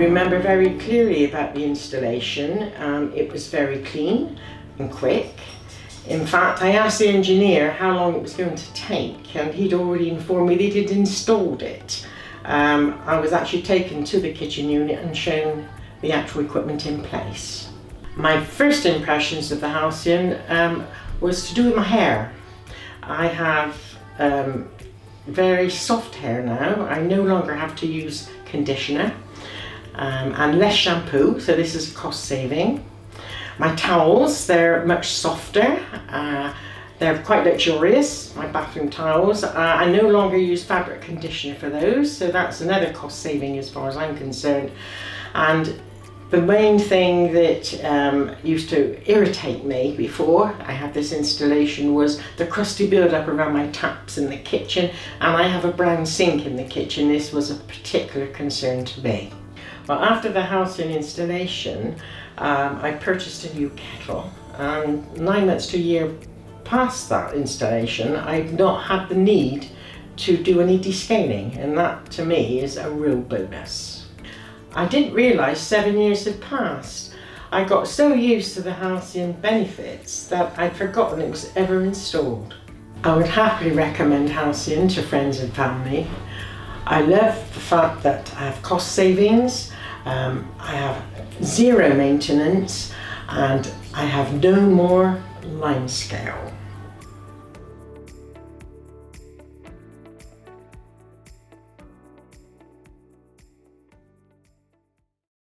remember very clearly about the installation. It was very clean and quick. In fact, I asked the engineer how long it was going to take, and he'd already informed me that he'd installed it. I was actually taken to the kitchen unit and shown the actual equipment in place. My first impressions of the Halcyan was to do with my hair. I have very soft hair now. I no longer have to use conditioner and less shampoo, so this is cost saving. My towels, they're much softer. They're quite luxurious, my bathroom towels. I no longer use fabric conditioner for those, so that's another cost saving as far as I'm concerned. And the main thing that used to irritate me before I had this installation was the crusty build-up around my taps in the kitchen, and I have a brown sink in the kitchen. This was a particular concern to me. Well, after the Halcyan installation, I purchased a new kettle, and 9 months to a year past that installation, I've not had the need to do any descaling, and that to me is a real bonus. I didn't realise 7 years had passed. I got so used to the Halcyan benefits that I'd forgotten it was ever installed. I would happily recommend Halcyan to friends and family. I love the fact that I have cost savings, I have zero maintenance, and I have no more limescale.